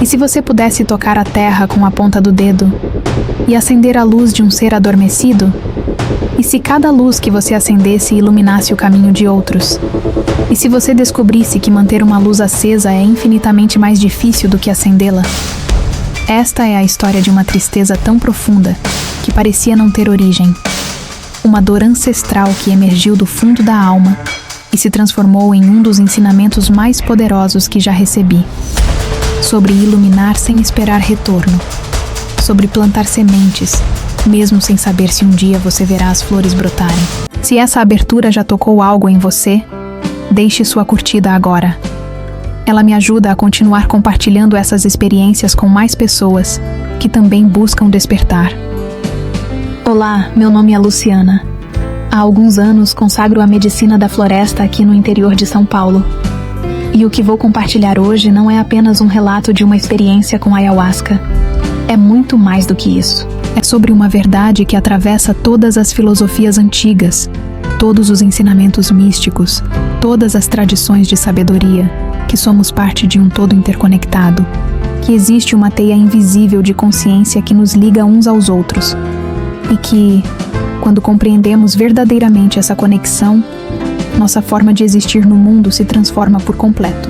E se você pudesse tocar a terra com a ponta do dedo e acender a luz de um ser adormecido? E se cada luz que você acendesse iluminasse o caminho de outros? E se você descobrisse que manter uma luz acesa é infinitamente mais difícil do que acendê-la? Esta é a história de uma tristeza tão profunda que parecia não ter origem. Uma dor ancestral que emergiu do fundo da alma e se transformou em um dos ensinamentos mais poderosos que já recebi. Sobre iluminar sem esperar retorno. Sobre plantar sementes, mesmo sem saber se um dia você verá as flores brotarem. Se essa abertura já tocou algo em você, deixe sua curtida agora. Ela me ajuda a continuar compartilhando essas experiências com mais pessoas que também buscam despertar. Olá, meu nome é Luciana. Há alguns anos consagro a medicina da floresta aqui no interior de São Paulo. E o que vou compartilhar hoje não é apenas um relato de uma experiência com ayahuasca. É muito mais do que isso. É sobre uma verdade que atravessa todas as filosofias antigas, todos os ensinamentos místicos, todas as tradições de sabedoria, que somos parte de um todo interconectado, que existe uma teia invisível de consciência que nos liga uns aos outros, e que, quando compreendemos verdadeiramente essa conexão, nossa forma de existir no mundo se transforma por completo.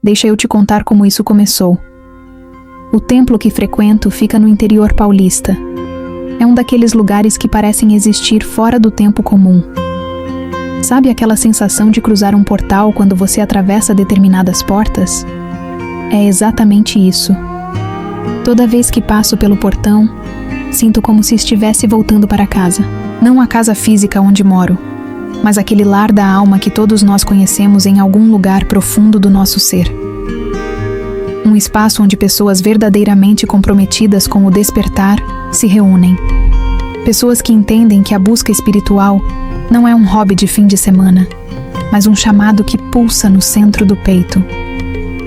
Deixa eu te contar como isso começou. O templo que frequento fica no interior paulista. É um daqueles lugares que parecem existir fora do tempo comum. Sabe aquela sensação de cruzar um portal quando você atravessa determinadas portas? É exatamente isso. Toda vez que passo pelo portão, sinto como se estivesse voltando para casa. Não a casa física onde moro, mas aquele lar da alma que todos nós conhecemos em algum lugar profundo do nosso ser. Um espaço onde pessoas verdadeiramente comprometidas com o despertar se reúnem. Pessoas que entendem que a busca espiritual não é um hobby de fim de semana, mas um chamado que pulsa no centro do peito.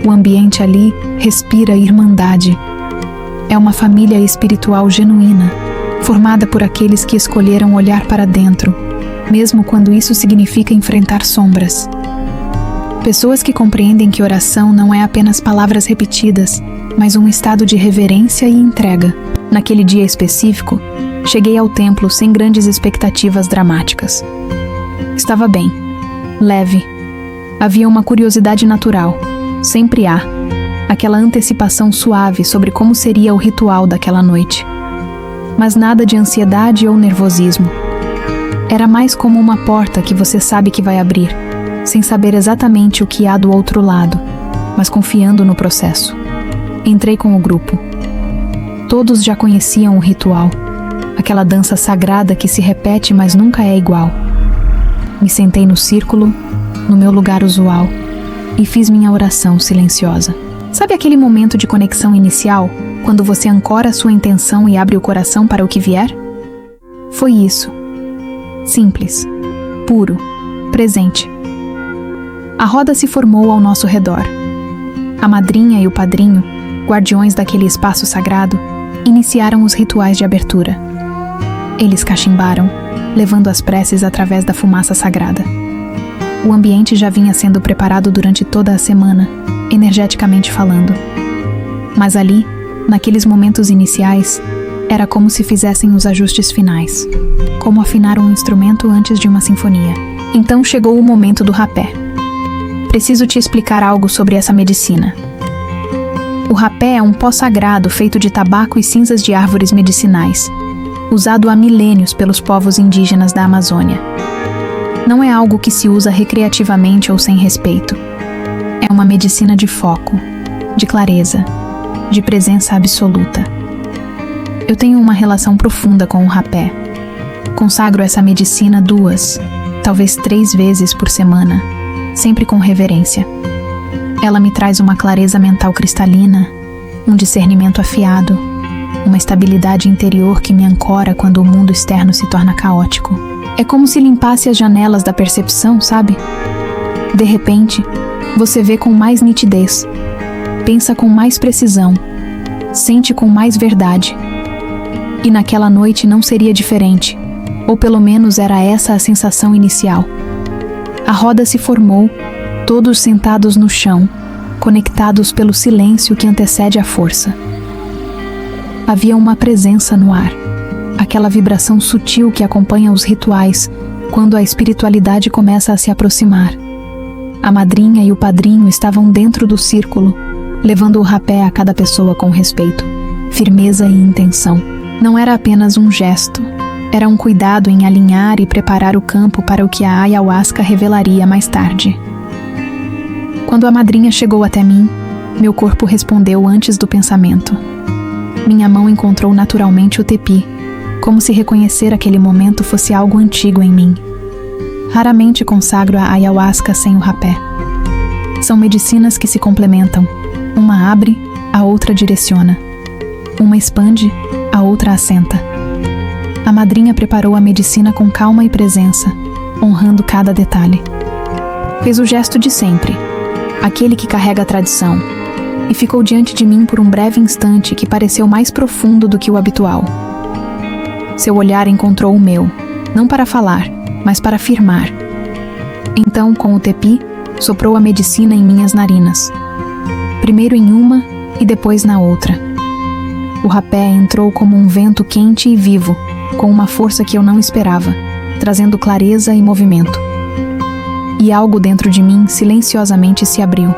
O ambiente ali respira irmandade. É uma família espiritual genuína, formada por aqueles que escolheram olhar para dentro, mesmo quando isso significa enfrentar sombras. Pessoas que compreendem que oração não é apenas palavras repetidas, mas um estado de reverência e entrega. Naquele dia específico, cheguei ao templo sem grandes expectativas dramáticas. Estava bem, leve. Havia uma curiosidade natural, sempre há, aquela antecipação suave sobre como seria o ritual daquela noite. Mas nada de ansiedade ou nervosismo. Era mais como uma porta que você sabe que vai abrir, sem saber exatamente o que há do outro lado, mas confiando no processo. Entrei com o grupo. Todos já conheciam o ritual, aquela dança sagrada que se repete, mas nunca é igual. Me sentei no círculo, no meu lugar usual, e fiz minha oração silenciosa. Sabe aquele momento de conexão inicial, quando você ancora sua intenção e abre o coração para o que vier? Foi isso. Simples, puro, presente. A roda se formou ao nosso redor. A madrinha e o padrinho, guardiões daquele espaço sagrado, iniciaram os rituais de abertura. Eles cachimbaram, levando as preces através da fumaça sagrada. O ambiente já vinha sendo preparado durante toda a semana, energeticamente falando. Mas ali, naqueles momentos iniciais, era como se fizessem os ajustes finais, como afinar um instrumento antes de uma sinfonia. Então chegou o momento do rapé. Preciso te explicar algo sobre essa medicina. O rapé é um pó sagrado feito de tabaco e cinzas de árvores medicinais, usado há milênios pelos povos indígenas da Amazônia. Não é algo que se usa recreativamente ou sem respeito. É uma medicina de foco, de clareza, de presença absoluta. Eu tenho uma relação profunda com o rapé. Consagro essa medicina 2, talvez 3 vezes por semana, sempre com reverência. Ela me traz uma clareza mental cristalina, um discernimento afiado, uma estabilidade interior que me ancora quando o mundo externo se torna caótico. É como se limpasse as janelas da percepção, sabe? De repente, você vê com mais nitidez, pensa com mais precisão, sente com mais verdade. E naquela noite não seria diferente, ou pelo menos era essa a sensação inicial. A roda se formou, todos sentados no chão, conectados pelo silêncio que antecede a força. Havia uma presença no ar, aquela vibração sutil que acompanha os rituais quando a espiritualidade começa a se aproximar. A madrinha e o padrinho estavam dentro do círculo, levando o rapé a cada pessoa com respeito, firmeza e intenção. Não era apenas um gesto, era um cuidado em alinhar e preparar o campo para o que a ayahuasca revelaria mais tarde. Quando a madrinha chegou até mim, meu corpo respondeu antes do pensamento. Minha mão encontrou naturalmente o tepi, como se reconhecer aquele momento fosse algo antigo em mim. Raramente consagro a ayahuasca sem o rapé. São medicinas que se complementam. Uma abre, a outra direciona. Uma expande, a outra assenta. A madrinha preparou a medicina com calma e presença, honrando cada detalhe. Fez o gesto de sempre, aquele que carrega a tradição, e ficou diante de mim por um breve instante que pareceu mais profundo do que o habitual. Seu olhar encontrou o meu, não para falar, mas para afirmar. Então, com o tepi, soprou a medicina em minhas narinas. Primeiro em uma e depois na outra. O rapé entrou como um vento quente e vivo, com uma força que eu não esperava, trazendo clareza e movimento. E algo dentro de mim silenciosamente se abriu.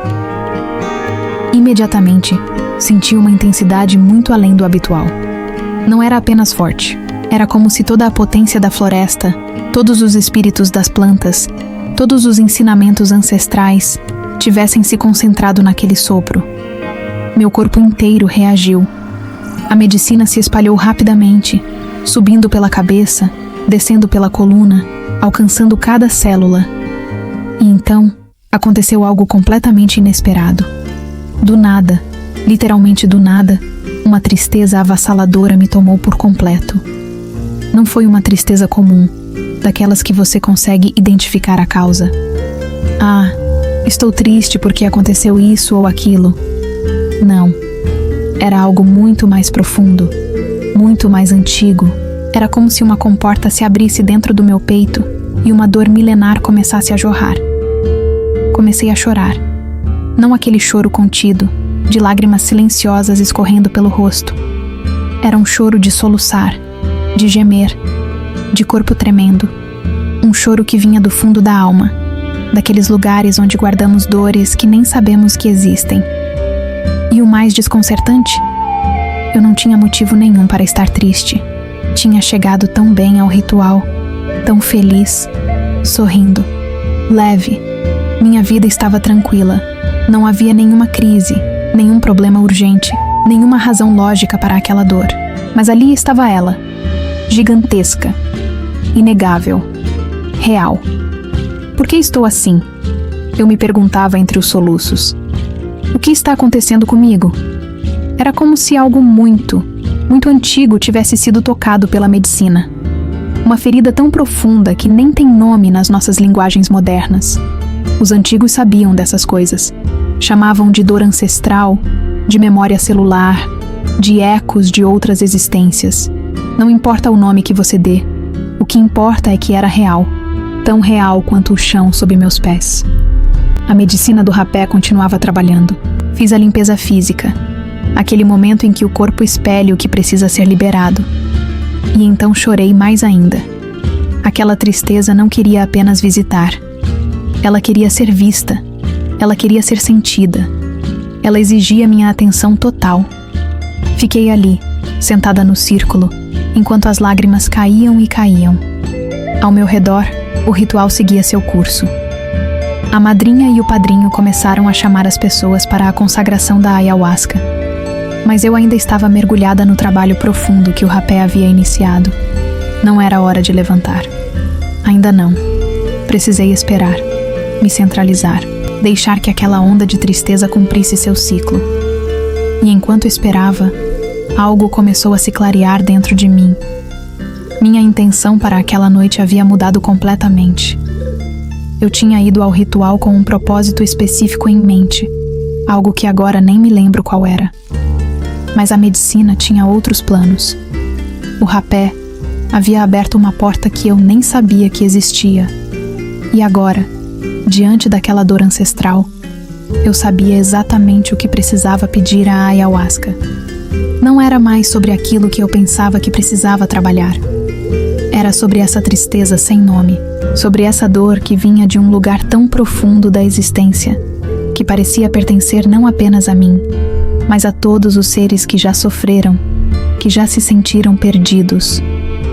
Imediatamente, senti uma intensidade muito além do habitual. Não era apenas forte, era como se toda a potência da floresta, todos os espíritos das plantas, todos os ensinamentos ancestrais tivessem se concentrado naquele sopro. Meu corpo inteiro reagiu. A medicina se espalhou rapidamente, subindo pela cabeça, descendo pela coluna, alcançando cada célula. E então, aconteceu algo completamente inesperado. Do nada, literalmente do nada, uma tristeza avassaladora me tomou por completo. Não foi uma tristeza comum, daquelas que você consegue identificar a causa. Ah, estou triste porque aconteceu isso ou aquilo. Não. Era algo muito mais profundo, muito mais antigo. Era como se uma comporta se abrisse dentro do meu peito e uma dor milenar começasse a jorrar. Comecei a chorar. Não aquele choro contido, de lágrimas silenciosas escorrendo pelo rosto. Era um choro de soluçar, de gemer, de corpo tremendo. Um choro que vinha do fundo da alma, daqueles lugares onde guardamos dores que nem sabemos que existem. E o mais desconcertante? Eu não tinha motivo nenhum para estar triste. Tinha chegado tão bem ao ritual, tão feliz, sorrindo, leve. Minha vida estava tranquila. Não havia nenhuma crise, nenhum problema urgente, nenhuma razão lógica para aquela dor. Mas ali estava ela, gigantesca, inegável, real. Por que estou assim? Eu me perguntava entre os soluços. O que está acontecendo comigo? Era como se algo muito antigo tivesse sido tocado pela medicina. Uma ferida tão profunda que nem tem nome nas nossas linguagens modernas. Os antigos sabiam dessas coisas. Chamavam de dor ancestral, de memória celular, de ecos de outras existências. Não importa o nome que você dê. O que importa é que era real. Tão real quanto o chão sob meus pés. A medicina do rapé continuava trabalhando. Fiz a limpeza física. Aquele momento em que o corpo espelha o que precisa ser liberado. E então chorei mais ainda. Aquela tristeza não queria apenas visitar. Ela queria ser vista. Ela queria ser sentida. Ela exigia minha atenção total. Fiquei ali, sentada no círculo, enquanto as lágrimas caíam e caíam. Ao meu redor, o ritual seguia seu curso. A madrinha e o padrinho começaram a chamar as pessoas para a consagração da ayahuasca. Mas eu ainda estava mergulhada no trabalho profundo que o rapé havia iniciado. Não era hora de levantar. Ainda não. Precisei esperar, me centralizar, deixar que aquela onda de tristeza cumprisse seu ciclo. E enquanto esperava, algo começou a se clarear dentro de mim. Minha intenção para aquela noite havia mudado completamente. Eu tinha ido ao ritual com um propósito específico em mente, algo que agora nem me lembro qual era. Mas a medicina tinha outros planos. O rapé havia aberto uma porta que eu nem sabia que existia. E agora, diante daquela dor ancestral, eu sabia exatamente o que precisava pedir à ayahuasca. Não era mais sobre aquilo que eu pensava que precisava trabalhar. Era sobre essa tristeza sem nome, sobre essa dor que vinha de um lugar tão profundo da existência, que parecia pertencer não apenas a mim, mas a todos os seres que já sofreram, que já se sentiram perdidos,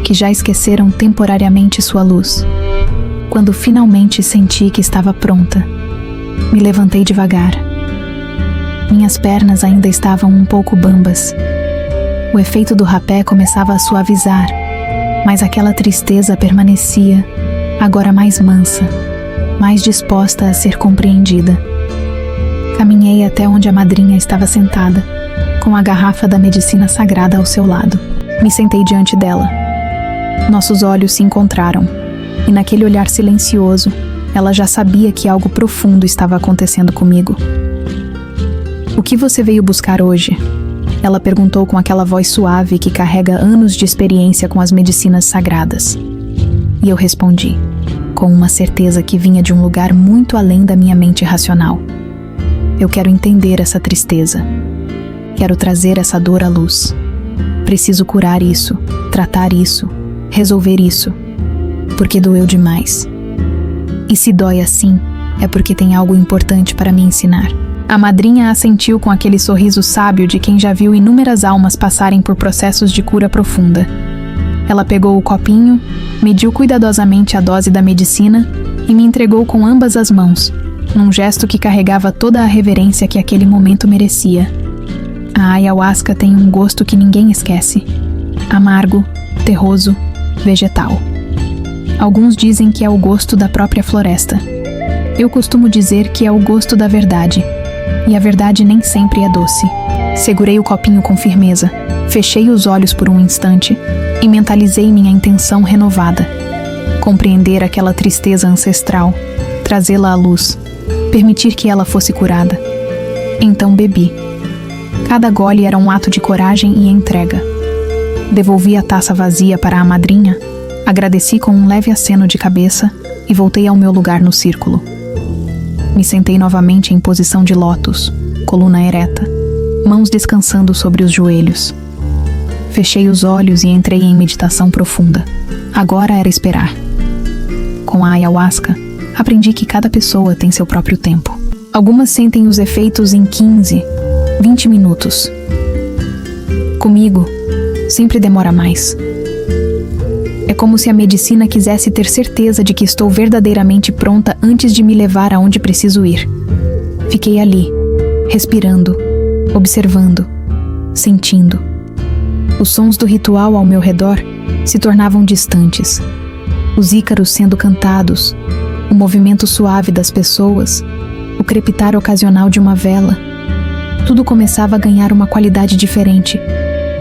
que já esqueceram temporariamente sua luz. Quando finalmente senti que estava pronta, me levantei devagar. Minhas pernas ainda estavam um pouco bambas. O efeito do rapé começava a suavizar, mas aquela tristeza permanecia, agora mais mansa, mais disposta a ser compreendida. Caminhei até onde a madrinha estava sentada, com a garrafa da medicina sagrada ao seu lado. Me sentei diante dela. Nossos olhos se encontraram, e naquele olhar silencioso, ela já sabia que algo profundo estava acontecendo comigo. "O que você veio buscar hoje?" Ela perguntou com aquela voz suave que carrega anos de experiência com as medicinas sagradas. E eu respondi, com uma certeza que vinha de um lugar muito além da minha mente racional. "Eu quero entender essa tristeza. Quero trazer essa dor à luz. Preciso curar isso, tratar isso, resolver isso, porque doeu demais. E se dói assim, é porque tem algo importante para me ensinar." A madrinha assentiu com aquele sorriso sábio de quem já viu inúmeras almas passarem por processos de cura profunda. Ela pegou o copinho, mediu cuidadosamente a dose da medicina e me entregou com ambas as mãos, num gesto que carregava toda a reverência que aquele momento merecia. A ayahuasca tem um gosto que ninguém esquece: amargo, terroso, vegetal. Alguns dizem que é o gosto da própria floresta. Eu costumo dizer que é o gosto da verdade. E a verdade nem sempre é doce. Segurei o copinho com firmeza, fechei os olhos por um instante e mentalizei minha intenção renovada. Compreender aquela tristeza ancestral, trazê-la à luz, permitir que ela fosse curada. Então bebi. Cada gole era um ato de coragem e entrega. Devolvi a taça vazia para a madrinha, agradeci com um leve aceno de cabeça e voltei ao meu lugar no círculo. Me sentei novamente em posição de lótus, coluna ereta, mãos descansando sobre os joelhos. Fechei os olhos e entrei em meditação profunda. Agora era esperar. Com a ayahuasca, aprendi que cada pessoa tem seu próprio tempo. Algumas sentem os efeitos em 15, 20 minutos. Comigo, sempre demora mais. É como se a medicina quisesse ter certeza de que estou verdadeiramente pronta antes de me levar aonde preciso ir. Fiquei ali, respirando, observando, sentindo. Os sons do ritual ao meu redor se tornavam distantes. Os ícaros sendo cantados, o movimento suave das pessoas, o crepitar ocasional de uma vela. Tudo começava a ganhar uma qualidade diferente,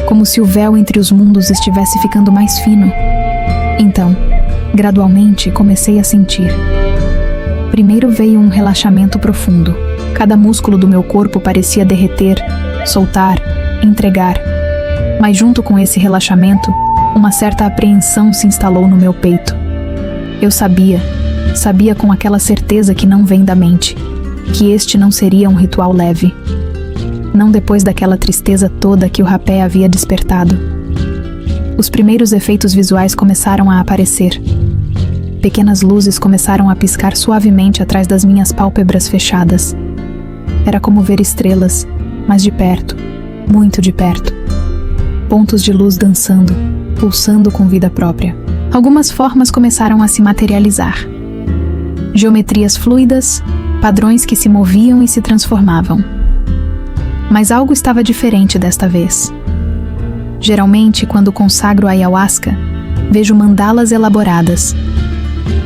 como se o véu entre os mundos estivesse ficando mais fino. Então, gradualmente, comecei a sentir. Primeiro veio um relaxamento profundo. Cada músculo do meu corpo parecia derreter, soltar, entregar. Mas junto com esse relaxamento, uma certa apreensão se instalou no meu peito. Eu sabia com aquela certeza que não vem da mente, que este não seria um ritual leve. Não depois daquela tristeza toda que o rapé havia despertado. Os primeiros efeitos visuais começaram a aparecer. Pequenas luzes começaram a piscar suavemente atrás das minhas pálpebras fechadas. Era como ver estrelas, mas de perto, muito de perto. Pontos de luz dançando, pulsando com vida própria. Algumas formas começaram a se materializar. Geometrias fluidas, padrões que se moviam e se transformavam. Mas algo estava diferente desta vez. Geralmente, quando consagro a ayahuasca, vejo mandalas elaboradas.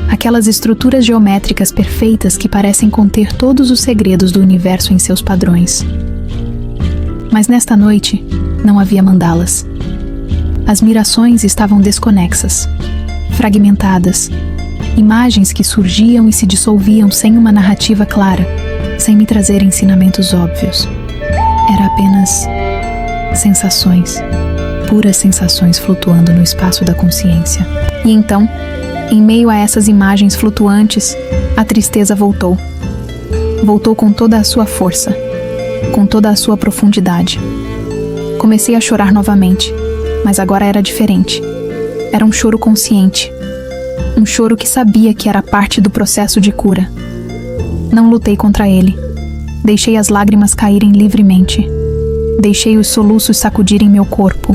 Aquelas estruturas geométricas perfeitas que parecem conter todos os segredos do universo em seus padrões. Mas nesta noite, não havia mandalas. As mirações estavam desconexas, fragmentadas, imagens que surgiam e se dissolviam sem uma narrativa clara, sem me trazer ensinamentos óbvios. Era apenas sensações. puras sensações flutuando no espaço da consciência. E então, em meio a essas imagens flutuantes, a tristeza voltou. Voltou com toda a sua força, com toda a sua profundidade. Comecei a chorar novamente, mas agora era diferente. Era um choro consciente. Um choro que sabia que era parte do processo de cura. Não lutei contra ele. Deixei as lágrimas caírem livremente. Deixei os soluços sacudirem meu corpo.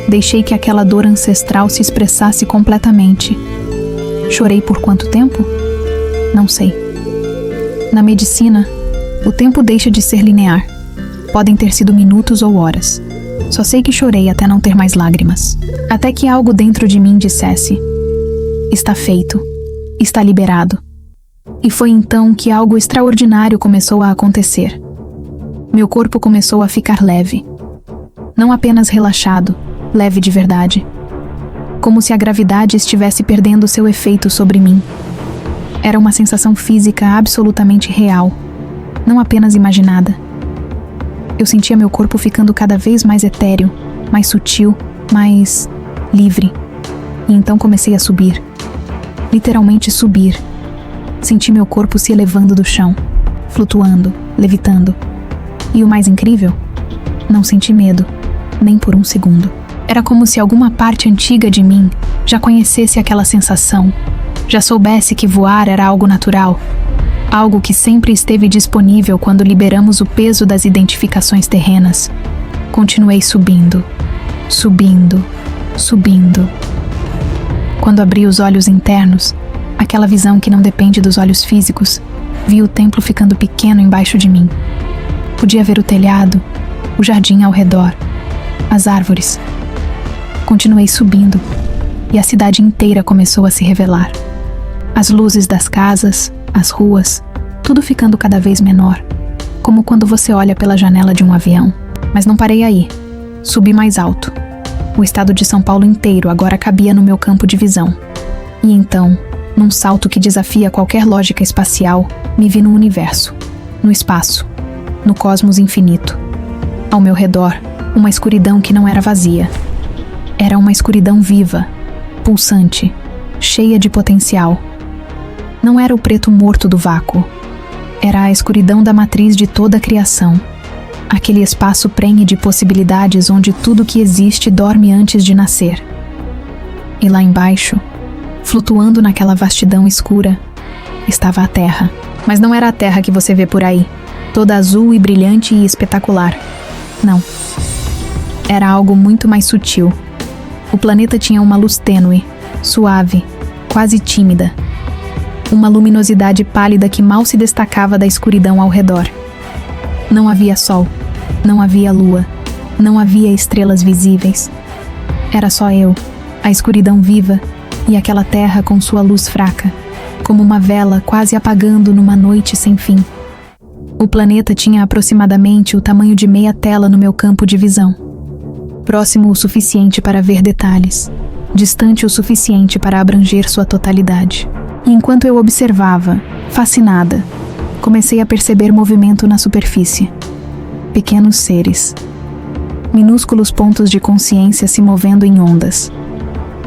Deixei que aquela dor ancestral se expressasse completamente. Chorei por quanto tempo? Não sei. Na medicina, o tempo deixa de ser linear. Podem ter sido minutos ou horas. Só sei que chorei até não ter mais lágrimas. Até que algo dentro de mim dissesse: está feito. Está liberado. E foi então que algo extraordinário começou a acontecer. Meu corpo começou a ficar leve. Não apenas relaxado, leve de verdade. Como se a gravidade estivesse perdendo seu efeito sobre mim. Era uma sensação física absolutamente real, não apenas imaginada. Eu sentia meu corpo ficando cada vez mais etéreo, mais sutil, mais livre. E então comecei a subir. Literalmente subir. Senti meu corpo se elevando do chão, flutuando, levitando. E o mais incrível? Não senti medo, nem por um segundo. Era como se alguma parte antiga de mim já conhecesse aquela sensação, já soubesse que voar era algo natural, algo que sempre esteve disponível quando liberamos o peso das identificações terrenas. Continuei subindo, subindo, subindo. Quando abri os olhos internos, aquela visão que não depende dos olhos físicos, vi o templo ficando pequeno embaixo de mim. Podia ver o telhado, o jardim ao redor, as árvores. Continuei subindo, e a cidade inteira começou a se revelar. As luzes das casas, as ruas, tudo ficando cada vez menor, como quando você olha pela janela de um avião. Mas não parei aí. Subi mais alto. O estado de São Paulo inteiro agora cabia no meu campo de visão. E então, num salto que desafia qualquer lógica espacial, me vi no universo, no espaço, no cosmos infinito. Ao meu redor, uma escuridão que não era vazia. Era uma escuridão viva, pulsante, cheia de potencial. Não era o preto morto do vácuo. Era a escuridão da matriz de toda a criação. Aquele espaço prenhe de possibilidades onde tudo que existe dorme antes de nascer. E lá embaixo, flutuando naquela vastidão escura, estava a Terra. Mas não era a Terra que você vê por aí, toda azul e brilhante e espetacular. Não. Era algo muito mais sutil. O planeta tinha uma luz tênue, suave, quase tímida. Uma luminosidade pálida que mal se destacava da escuridão ao redor. Não havia sol, não havia lua, não havia estrelas visíveis. Era só eu, a escuridão viva e aquela terra com sua luz fraca, como uma vela quase apagando numa noite sem fim. O planeta tinha aproximadamente o tamanho de meia tela no meu campo de visão. Próximo o suficiente para ver detalhes, distante o suficiente para abranger sua totalidade. E enquanto eu observava, fascinada, comecei a perceber movimento na superfície. Pequenos seres. Minúsculos pontos de consciência se movendo em ondas.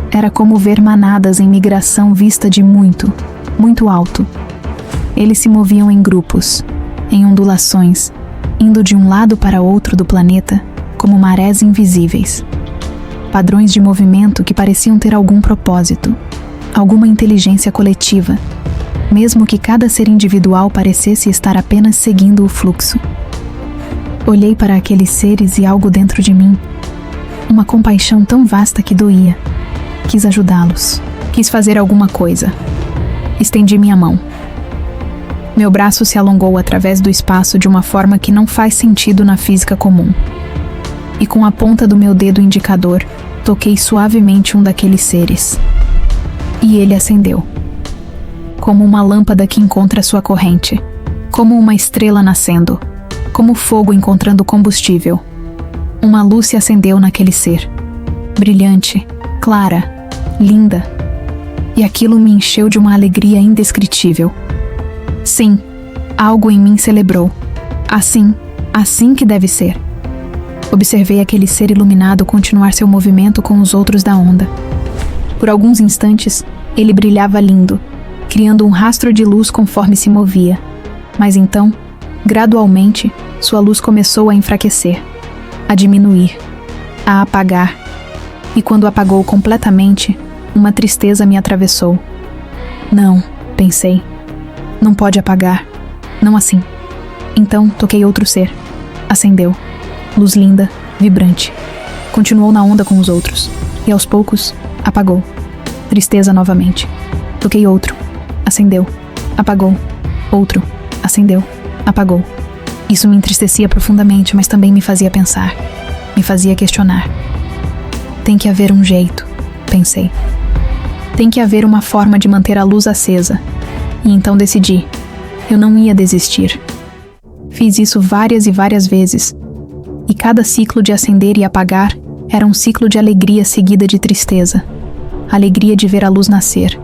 Era como ver manadas em migração vista de muito, muito alto. Eles se moviam em grupos, em ondulações, indo de um lado para outro do planeta, como marés invisíveis. Padrões de movimento que pareciam ter algum propósito, alguma inteligência coletiva, mesmo que cada ser individual parecesse estar apenas seguindo o fluxo. Olhei para aqueles seres e algo dentro de mim, uma compaixão tão vasta que doía. Quis ajudá-los, quis fazer alguma coisa. Estendi minha mão. Meu braço se alongou através do espaço de uma forma que não faz sentido na física comum. E com a ponta do meu dedo indicador, toquei suavemente um daqueles seres. E ele acendeu. Como uma lâmpada que encontra sua corrente. Como uma estrela nascendo. Como fogo encontrando combustível. Uma luz se acendeu naquele ser. Brilhante, clara, linda. E aquilo me encheu de uma alegria indescritível. Sim, algo em mim celebrou. Assim que deve ser. Observei aquele ser iluminado continuar seu movimento com os outros da onda. Por alguns instantes, ele brilhava lindo, criando um rastro de luz conforme se movia. Mas então, gradualmente, sua luz começou a enfraquecer, a diminuir, a apagar. E quando apagou completamente, uma tristeza me atravessou. Não, pensei. Não pode apagar. Não assim. Então, toquei outro ser. Acendeu. Luz linda, vibrante. Continuou na onda com os outros. E aos poucos, apagou. Tristeza novamente. Toquei outro. Acendeu. Apagou. Outro. Acendeu. Apagou. Isso me entristecia profundamente, mas também me fazia pensar. Me fazia questionar. Tem que haver um jeito, pensei. Tem que haver uma forma de manter a luz acesa. E então decidi. Eu não ia desistir. Fiz isso várias e várias vezes. E cada ciclo de acender e apagar era um ciclo de alegria seguida de tristeza. Alegria de ver a luz nascer.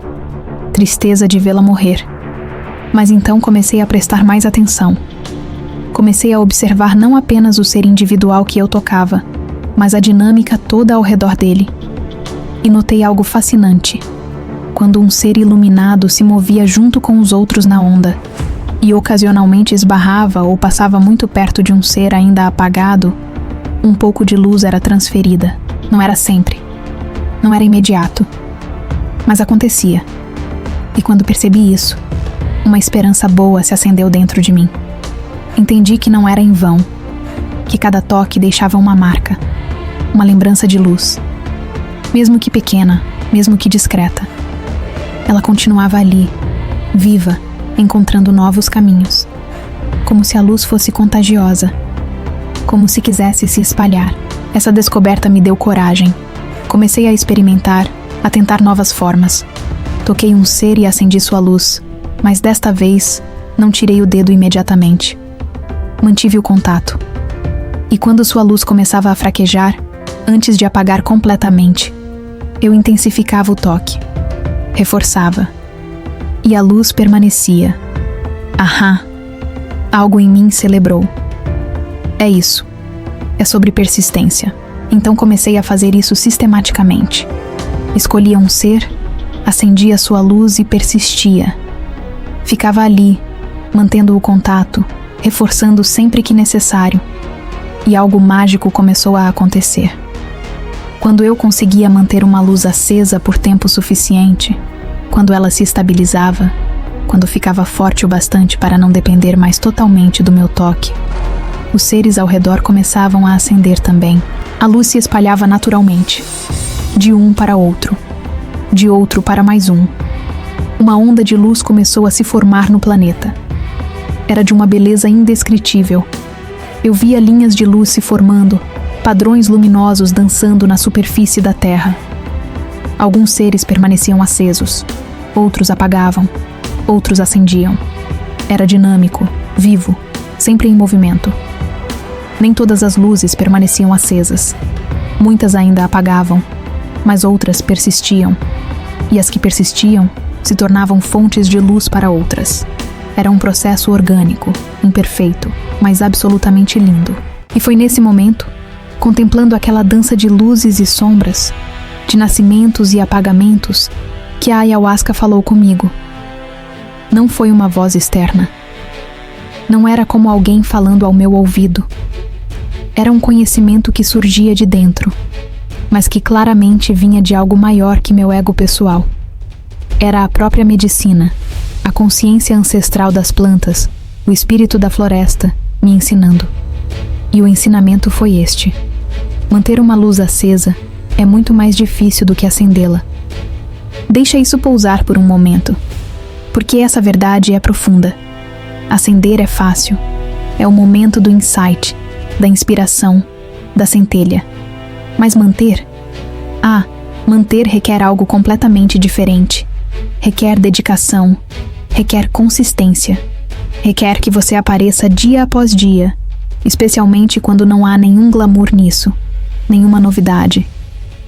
Tristeza de vê-la morrer. Mas então comecei a prestar mais atenção. Comecei a observar não apenas o ser individual que eu tocava, mas a dinâmica toda ao redor dele. E notei algo fascinante. Quando um ser iluminado se movia junto com os outros na onda, e ocasionalmente esbarrava ou passava muito perto de um ser ainda apagado, um pouco de luz era transferida. Não era sempre. Não era imediato. Mas acontecia. E quando percebi isso, uma esperança boa se acendeu dentro de mim. Entendi que não era em vão, que cada toque deixava uma marca, uma lembrança de luz. Mesmo que pequena, mesmo que discreta. Ela continuava ali, viva, encontrando novos caminhos. Como se a luz fosse contagiosa. Como se quisesse se espalhar. Essa descoberta me deu coragem. Comecei a experimentar, a tentar novas formas. Toquei um ser e acendi sua luz, mas desta vez não tirei o dedo imediatamente. Mantive o contato. E quando sua luz começava a fraquejar, antes de apagar completamente, eu intensificava o toque. Reforçava. E a luz permanecia. Aham! Algo em mim celebrou. É isso. É sobre persistência. Então comecei a fazer isso sistematicamente. Escolhia um ser, acendia sua luz e persistia. Ficava ali, mantendo o contato, reforçando sempre que necessário. E algo mágico começou a acontecer. Quando eu conseguia manter uma luz acesa por tempo suficiente, quando ela se estabilizava, quando ficava forte o bastante para não depender mais totalmente do meu toque, os seres ao redor começavam a acender também. A luz se espalhava naturalmente, de um para outro, de outro para mais um. Uma onda de luz começou a se formar no planeta. Era de uma beleza indescritível. Eu via linhas de luz se formando, padrões luminosos dançando na superfície da Terra. Alguns seres permaneciam acesos, outros apagavam, outros acendiam. Era dinâmico, vivo, sempre em movimento. Nem todas as luzes permaneciam acesas. Muitas ainda apagavam, mas outras persistiam. E as que persistiam se tornavam fontes de luz para outras. Era um processo orgânico, imperfeito, mas absolutamente lindo. E foi nesse momento, contemplando aquela dança de luzes e sombras, de nascimentos e apagamentos, que a ayahuasca falou comigo. Não foi uma voz externa. Não era como alguém falando ao meu ouvido. Era um conhecimento que surgia de dentro, mas que claramente vinha de algo maior que meu ego pessoal. Era a própria medicina, a consciência ancestral das plantas, o espírito da floresta, me ensinando. E o ensinamento foi este: manter uma luz acesa é muito mais difícil do que acendê-la. Deixa isso pousar por um momento, porque essa verdade é profunda. Acender é fácil, é o momento do insight, da inspiração, da centelha. Mas manter? Manter requer algo completamente diferente. Requer dedicação, requer consistência, requer que você apareça dia após dia, especialmente quando não há nenhum glamour nisso, nenhuma novidade,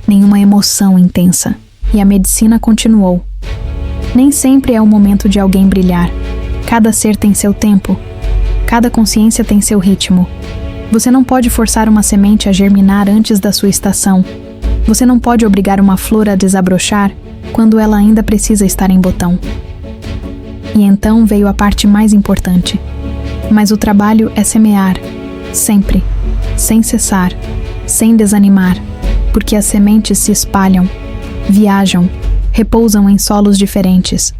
nenhuma emoção intensa. E a medicina continuou. Nem sempre é o momento de alguém brilhar. Cada ser tem seu tempo, cada consciência tem seu ritmo. Você não pode forçar uma semente a germinar antes da sua estação. Você não pode obrigar uma flor a desabrochar quando ela ainda precisa estar em botão. E então veio a parte mais importante. Mas o trabalho é semear, sempre, sem cessar, sem desanimar, porque as sementes se espalham, viajam, repousam em solos diferentes.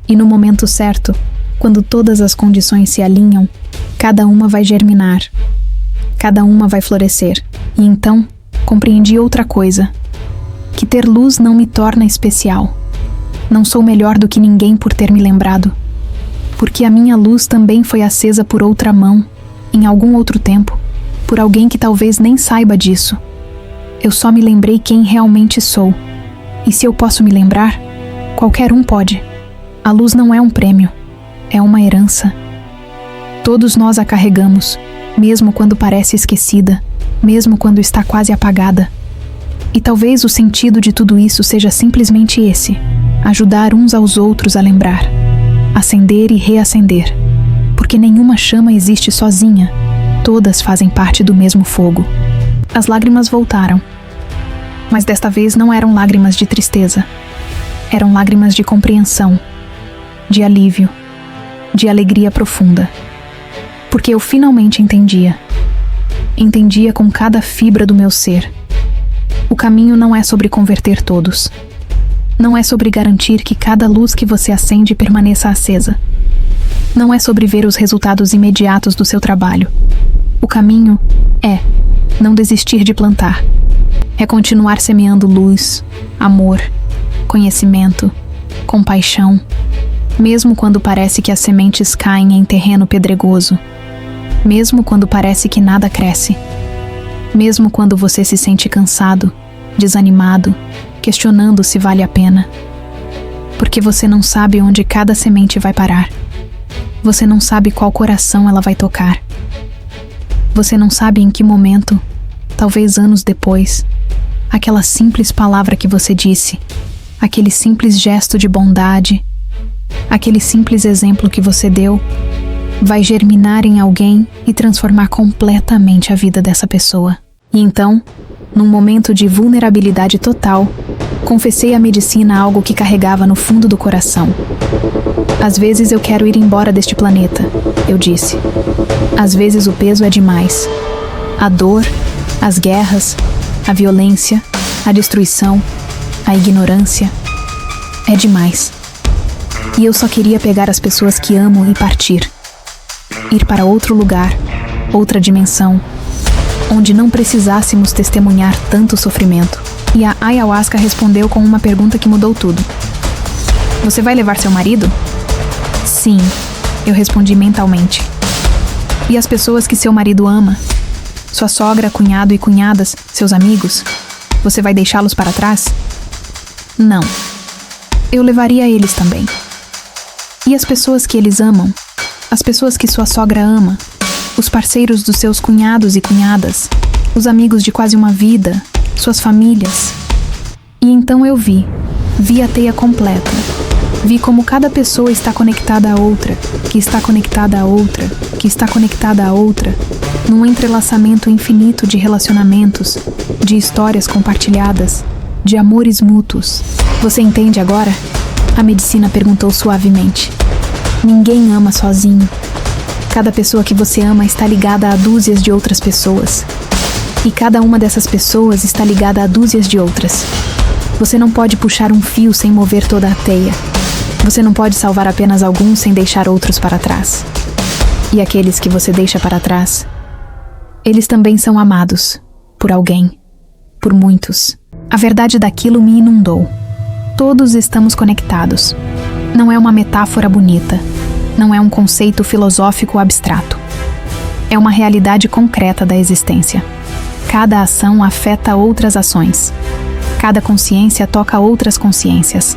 E no momento certo, quando todas as condições se alinham, cada uma vai germinar, cada uma vai florescer. E então, compreendi outra coisa, que ter luz não me torna especial. Não sou melhor do que ninguém por ter me lembrado, porque a minha luz também foi acesa por outra mão, em algum outro tempo, por alguém que talvez nem saiba disso. Eu só me lembrei quem realmente sou. E se eu posso me lembrar, qualquer um pode. A luz não é um prêmio, é uma herança. Todos nós a carregamos, mesmo quando parece esquecida, mesmo quando está quase apagada. E talvez o sentido de tudo isso seja simplesmente esse: ajudar uns aos outros a lembrar, acender e reacender. Porque nenhuma chama existe sozinha, todas fazem parte do mesmo fogo. As lágrimas voltaram. Mas desta vez não eram lágrimas de tristeza. Eram lágrimas de compreensão, de alívio, de alegria profunda. Porque eu finalmente entendia. Entendia com cada fibra do meu ser. O caminho não é sobre converter todos. Não é sobre garantir que cada luz que você acende permaneça acesa. Não é sobre ver os resultados imediatos do seu trabalho. O caminho é não desistir de plantar. É continuar semeando luz, amor, conhecimento, compaixão, mesmo quando parece que as sementes caem em terreno pedregoso, mesmo quando parece que nada cresce, mesmo quando você se sente cansado, desanimado, questionando se vale a pena. Porque você não sabe onde cada semente vai parar. Você não sabe qual coração ela vai tocar. Você não sabe em que momento, talvez anos depois, aquela simples palavra que você disse, aquele simples gesto de bondade, aquele simples exemplo que você deu, vai germinar em alguém e transformar completamente a vida dessa pessoa. E então, num momento de vulnerabilidade total, confessei à medicina algo que carregava no fundo do coração. Às vezes eu quero ir embora deste planeta, eu disse. Às vezes o peso é demais. A dor, as guerras, a violência, a destruição, a ignorância. É demais. E eu só queria pegar as pessoas que amo e partir. Ir para outro lugar, outra dimensão, onde não precisássemos testemunhar tanto sofrimento. E a ayahuasca respondeu com uma pergunta que mudou tudo. Você vai levar seu marido? Sim, eu respondi mentalmente. E as pessoas que seu marido ama? Sua sogra, cunhado e cunhadas, seus amigos? Você vai deixá-los para trás? Não. Eu levaria eles também. E as pessoas que eles amam? As pessoas que sua sogra ama? Os parceiros dos seus cunhados e cunhadas? Os amigos de quase uma vida? Suas famílias? E então eu vi a teia completa. Vi como cada pessoa está conectada a outra, que está conectada a outra, que está conectada a outra, num entrelaçamento infinito de relacionamentos, de histórias compartilhadas, de amores mútuos. Você entende agora? A medicina perguntou suavemente. Ninguém ama sozinho. Cada pessoa que você ama está ligada a dúzias de outras pessoas. E cada uma dessas pessoas está ligada a dúzias de outras. Você não pode puxar um fio sem mover toda a teia. Você não pode salvar apenas alguns sem deixar outros para trás. E aqueles que você deixa para trás, eles também são amados. Por alguém. Por muitos. A verdade daquilo me inundou. Todos estamos conectados. Não é uma metáfora bonita. Não é um conceito filosófico abstrato. É uma realidade concreta da existência. Cada ação afeta outras ações. Cada consciência toca outras consciências.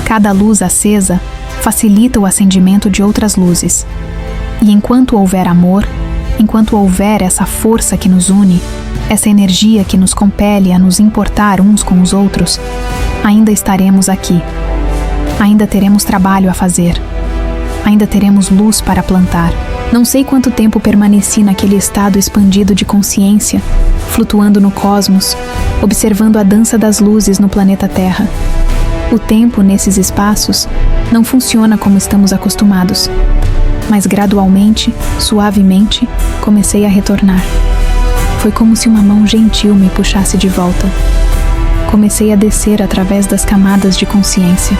Cada luz acesa facilita o acendimento de outras luzes. E enquanto houver amor, enquanto houver essa força que nos une, essa energia que nos compele a nos importar uns com os outros, ainda estaremos aqui. Ainda teremos trabalho a fazer. Ainda teremos luz para plantar. Não sei quanto tempo permaneci naquele estado expandido de consciência, flutuando no cosmos, observando a dança das luzes no planeta Terra. O tempo, nesses espaços, não funciona como estamos acostumados, mas gradualmente, suavemente, comecei a retornar. Foi como se uma mão gentil me puxasse de volta. Comecei a descer através das camadas de consciência.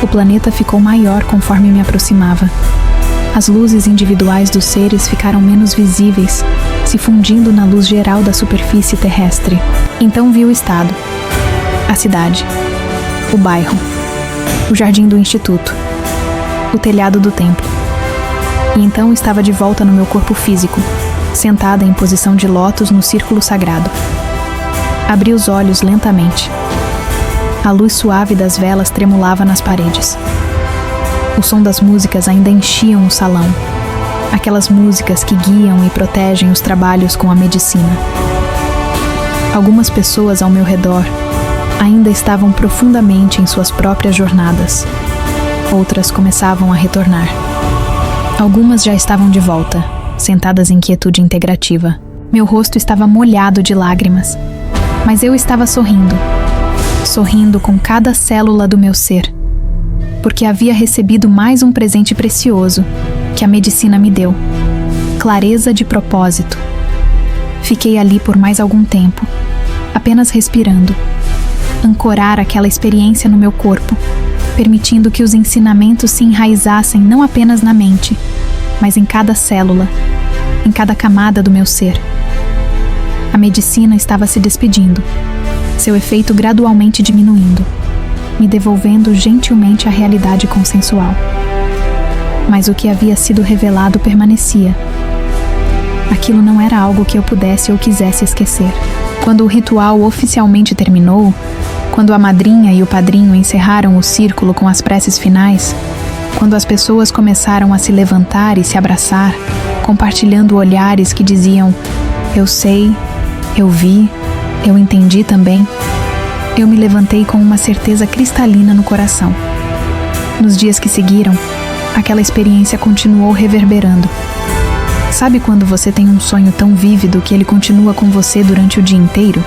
O planeta ficou maior conforme me aproximava. As luzes individuais dos seres ficaram menos visíveis, se fundindo na luz geral da superfície terrestre. Então vi o estado, a cidade, o bairro, o jardim do instituto, o telhado do templo. E então estava de volta no meu corpo físico, sentada em posição de lótus no círculo sagrado. Abri os olhos lentamente. A luz suave das velas tremulava nas paredes. O som das músicas ainda enchiam o salão. Aquelas músicas que guiam e protegem os trabalhos com a medicina. Algumas pessoas ao meu redor ainda estavam profundamente em suas próprias jornadas. Outras começavam a retornar. Algumas já estavam de volta, sentadas em quietude integrativa. Meu rosto estava molhado de lágrimas, mas eu estava sorrindo. Sorrindo com cada célula do meu ser, porque havia recebido mais um presente precioso que a medicina me deu: clareza de propósito. Fiquei ali por mais algum tempo, apenas respirando, ancorar aquela experiência no meu corpo, permitindo que os ensinamentos se enraizassem não apenas na mente, mas em cada célula, em cada camada do meu ser. A medicina estava se despedindo, seu efeito gradualmente diminuindo, me devolvendo gentilmente a realidade consensual. Mas o que havia sido revelado permanecia. Aquilo não era algo que eu pudesse ou quisesse esquecer. Quando o ritual oficialmente terminou, quando a madrinha e o padrinho encerraram o círculo com as preces finais, quando as pessoas começaram a se levantar e se abraçar, compartilhando olhares que diziam: "Eu sei, eu vi, eu entendi também", eu me levantei com uma certeza cristalina no coração. Nos dias que seguiram, aquela experiência continuou reverberando. Sabe quando você tem um sonho tão vívido que ele continua com você durante o dia inteiro?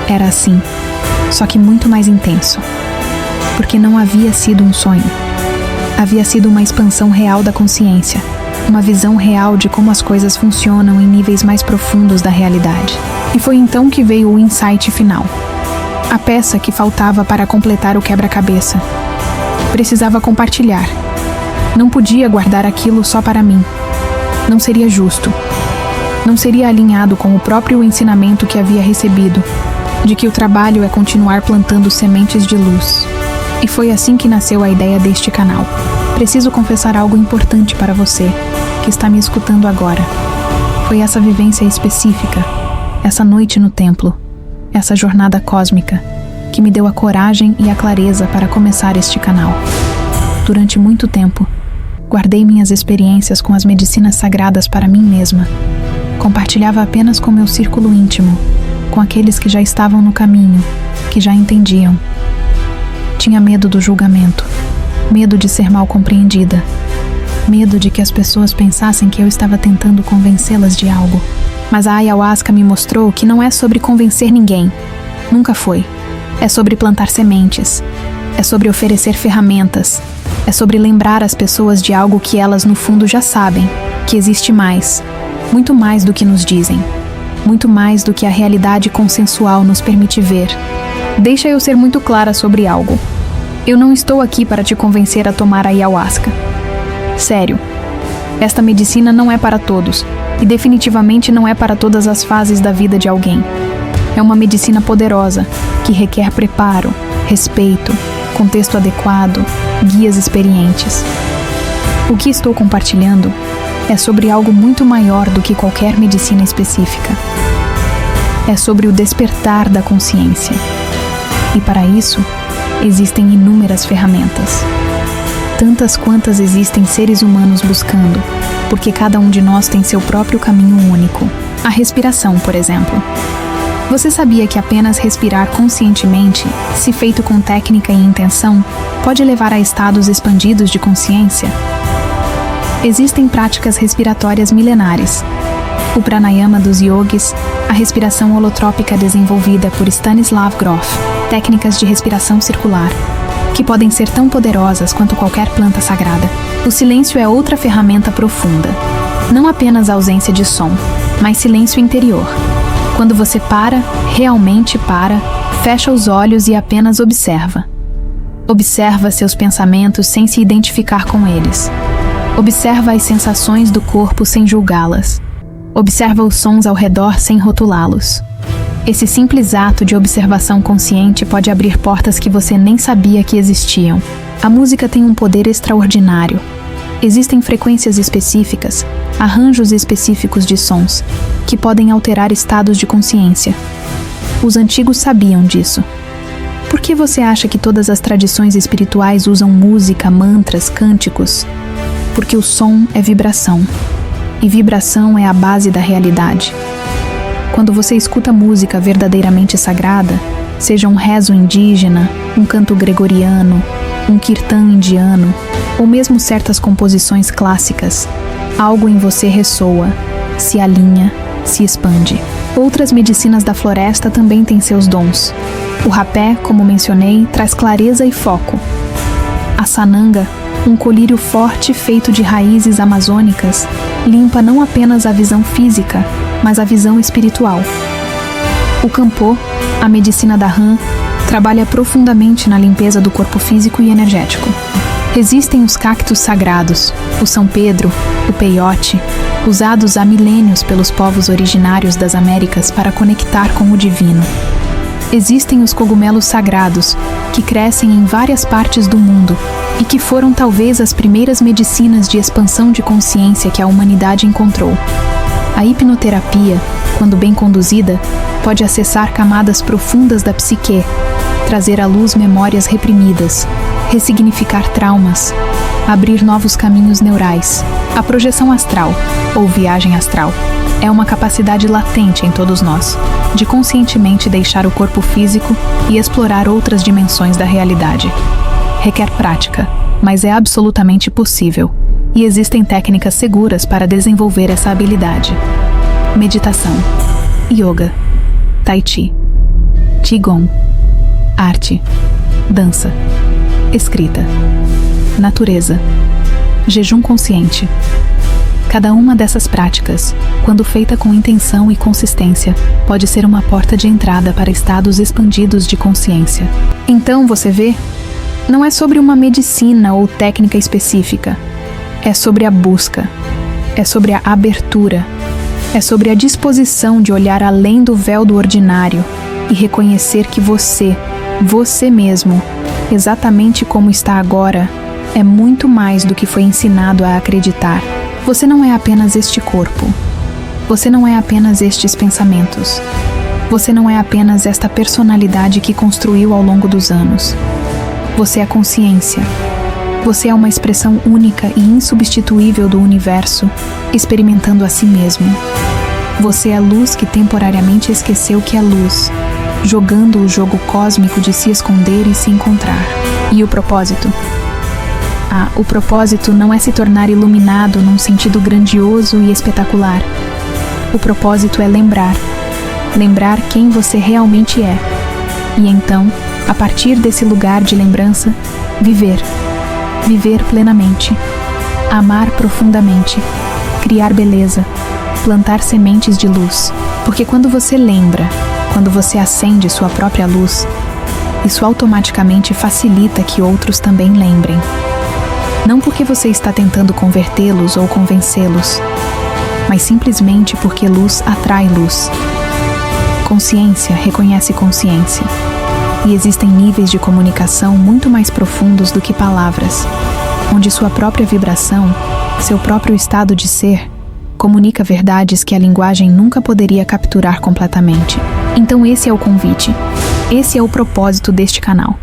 Era assim, só que muito mais intenso. Porque não havia sido um sonho. Havia sido uma expansão real da consciência, uma visão real de como as coisas funcionam em níveis mais profundos da realidade. E foi então que veio o insight final. A peça que faltava para completar o quebra-cabeça. Precisava compartilhar. Não podia guardar aquilo só para mim. Não seria justo. Não seria alinhado com o próprio ensinamento que havia recebido, de que o trabalho é continuar plantando sementes de luz. E foi assim que nasceu a ideia deste canal. Preciso confessar algo importante para você, que está me escutando agora. Foi essa vivência específica, essa noite no templo, essa jornada cósmica, que me deu a coragem e a clareza para começar este canal. Durante muito tempo, guardei minhas experiências com as medicinas sagradas para mim mesma. Compartilhava apenas com meu círculo íntimo, com aqueles que já estavam no caminho, que já entendiam. Tinha medo do julgamento, medo de ser mal compreendida, medo de que as pessoas pensassem que eu estava tentando convencê-las de algo. Mas a ayahuasca me mostrou que não é sobre convencer ninguém. Nunca foi. É sobre plantar sementes. É sobre oferecer ferramentas. É sobre lembrar as pessoas de algo que elas no fundo já sabem, que existe mais, muito mais do que nos dizem, muito mais do que a realidade consensual nos permite ver. Deixa eu ser muito clara sobre algo. Eu não estou aqui para te convencer a tomar a ayahuasca. Sério. Esta medicina não é para todos, e definitivamente não é para todas as fases da vida de alguém. É uma medicina poderosa, que requer preparo, respeito, contexto adequado, guias experientes. O que estou compartilhando é sobre algo muito maior do que qualquer medicina específica. É sobre o despertar da consciência. E para isso, existem inúmeras ferramentas. Tantas quantas existem seres humanos buscando, porque cada um de nós tem seu próprio caminho único. A respiração, por exemplo. Você sabia que apenas respirar conscientemente, se feito com técnica e intenção, pode levar a estados expandidos de consciência? Existem práticas respiratórias milenares. O pranayama dos yogis, a respiração holotrópica desenvolvida por Stanislav Grof, técnicas de respiração circular, que podem ser tão poderosas quanto qualquer planta sagrada. O silêncio é outra ferramenta profunda. Não apenas a ausência de som, mas silêncio interior. Quando você para, realmente para, fecha os olhos e apenas observa. Observa seus pensamentos sem se identificar com eles. Observa as sensações do corpo sem julgá-las. Observa os sons ao redor sem rotulá-los. Esse simples ato de observação consciente pode abrir portas que você nem sabia que existiam. A música tem um poder extraordinário. Existem frequências específicas, arranjos específicos de sons, que podem alterar estados de consciência. Os antigos sabiam disso. Por que você acha que todas as tradições espirituais usam música, mantras, cânticos? Porque o som é vibração. E vibração é a base da realidade. Quando você escuta música verdadeiramente sagrada, seja um rezo indígena, um canto gregoriano, um kirtan indiano, ou mesmo certas composições clássicas, algo em você ressoa, se alinha, se expande. Outras medicinas da floresta também têm seus dons. O rapé, como mencionei, traz clareza e foco. A sananga, um colírio forte feito de raízes amazônicas, limpa não apenas a visão física, mas a visão espiritual. O Kampô, a medicina da Han, trabalha profundamente na limpeza do corpo físico e energético. Existem os cactos sagrados, o São Pedro, o peiote, usados há milênios pelos povos originários das Américas para conectar com o divino. Existem os cogumelos sagrados, que crescem em várias partes do mundo e que foram talvez as primeiras medicinas de expansão de consciência que a humanidade encontrou. A hipnoterapia, quando bem conduzida, pode acessar camadas profundas da psique, trazer à luz memórias reprimidas, ressignificar traumas, abrir novos caminhos neurais. A projeção astral, ou viagem astral, é uma capacidade latente em todos nós, de conscientemente deixar o corpo físico e explorar outras dimensões da realidade. Requer prática, mas é absolutamente possível, e existem técnicas seguras para desenvolver essa habilidade. Meditação, yoga, tai chi, qigong, arte, dança, escrita, natureza, jejum consciente. Cada uma dessas práticas, quando feita com intenção e consistência, pode ser uma porta de entrada para estados expandidos de consciência. Então, você vê, não é sobre uma medicina ou técnica específica. É sobre a busca, é sobre a abertura, é sobre a disposição de olhar além do véu do ordinário e reconhecer que você mesmo, exatamente como está agora, é muito mais do que foi ensinado a acreditar. Você não é apenas este corpo. Você não é apenas estes pensamentos. Você não é apenas esta personalidade que construiu ao longo dos anos. Você é consciência. Você é uma expressão única e insubstituível do universo, experimentando a si mesmo. Você é a luz que temporariamente esqueceu que é luz, jogando o jogo cósmico de se esconder e se encontrar. E o propósito? O propósito não é se tornar iluminado num sentido grandioso e espetacular. O propósito é lembrar quem você realmente é. E então, a partir desse lugar de lembrança, viver plenamente, amar profundamente, criar beleza, plantar sementes de luz. Porque quando você lembra, quando você acende sua própria luz, isso automaticamente facilita que outros também lembrem. Não porque você está tentando convertê-los ou convencê-los, mas simplesmente porque luz atrai luz. Consciência reconhece consciência. E existem níveis de comunicação muito mais profundos do que palavras, onde sua própria vibração, seu próprio estado de ser, comunica verdades que a linguagem nunca poderia capturar completamente. Então esse é o convite. Esse é o propósito deste canal.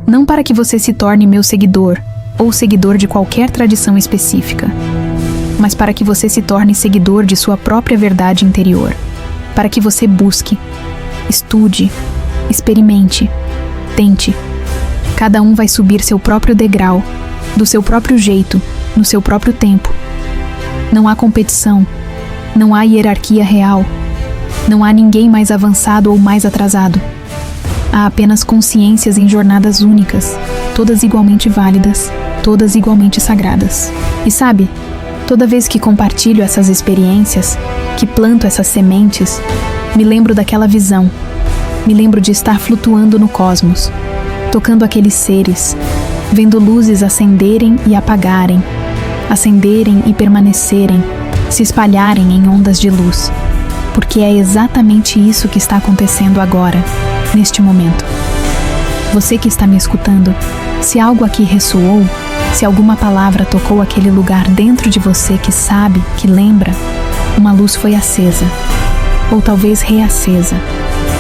Não para que você se torne meu seguidor, ou seguidor de qualquer tradição específica, mas para que você se torne seguidor de sua própria verdade interior, para que você busque, estude, experimente, tente. Cada um vai subir seu próprio degrau, do seu próprio jeito, no seu próprio tempo. Não há competição, não há hierarquia real, não há ninguém mais avançado ou mais atrasado. Há apenas consciências em jornadas únicas, todas igualmente válidas, todas igualmente sagradas. E sabe, toda vez que compartilho essas experiências, que planto essas sementes, me lembro daquela visão. Me lembro de estar flutuando no cosmos, tocando aqueles seres, vendo luzes acenderem e apagarem, acenderem e permanecerem, se espalharem em ondas de luz. Porque é exatamente isso que está acontecendo agora, neste momento. Você que está me escutando, se algo aqui ressoou, se alguma palavra tocou aquele lugar dentro de você que sabe, que lembra, uma luz foi acesa, ou talvez reacesa,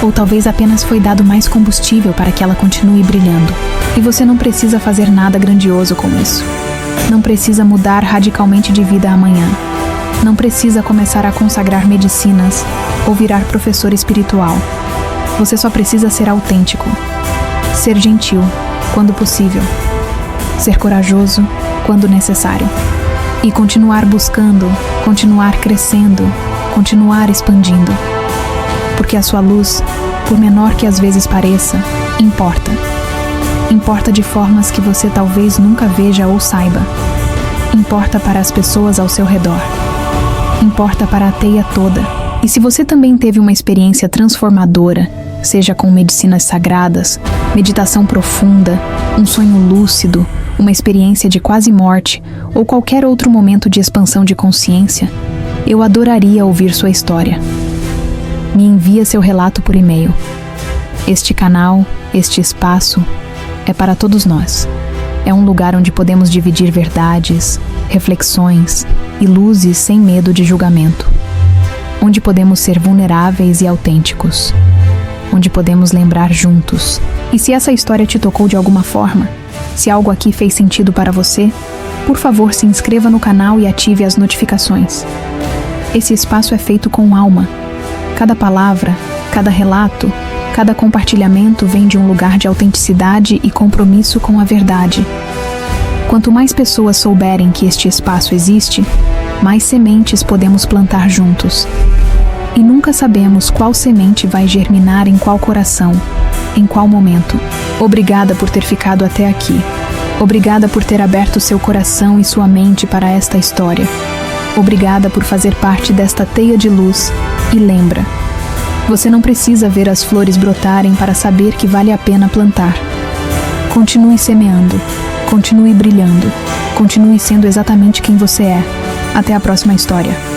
ou talvez apenas foi dado mais combustível para que ela continue brilhando. E você não precisa fazer nada grandioso com isso. Não precisa mudar radicalmente de vida amanhã. Não precisa começar a consagrar medicinas ou virar professor espiritual. Você só precisa ser autêntico. Ser gentil, quando possível. Ser corajoso, quando necessário. E continuar buscando, continuar crescendo, continuar expandindo. Porque a sua luz, por menor que às vezes pareça, importa. Importa de formas que você talvez nunca veja ou saiba. Importa para as pessoas ao seu redor. Importa para a teia toda. E se você também teve uma experiência transformadora, seja com medicinas sagradas, meditação profunda, um sonho lúcido, uma experiência de quase morte ou qualquer outro momento de expansão de consciência, eu adoraria ouvir sua história. Me envia seu relato por e-mail. Este canal, este espaço, é para todos nós. É um lugar onde podemos dividir verdades, reflexões e luzes sem medo de julgamento. Onde podemos ser vulneráveis e autênticos. Onde podemos lembrar juntos. E se essa história te tocou de alguma forma, se algo aqui fez sentido para você, por favor se inscreva no canal e ative as notificações. Esse espaço é feito com alma. Cada palavra, cada relato, cada compartilhamento vem de um lugar de autenticidade e compromisso com a verdade. Quanto mais pessoas souberem que este espaço existe, mais sementes podemos plantar juntos. E nunca sabemos qual semente vai germinar em qual coração, em qual momento. Obrigada por ter ficado até aqui. Obrigada por ter aberto seu coração e sua mente para esta história. Obrigada por fazer parte desta teia de luz. E lembra, você não precisa ver as flores brotarem para saber que vale a pena plantar. Continue semeando, continue brilhando, continue sendo exatamente quem você é. Até a próxima história.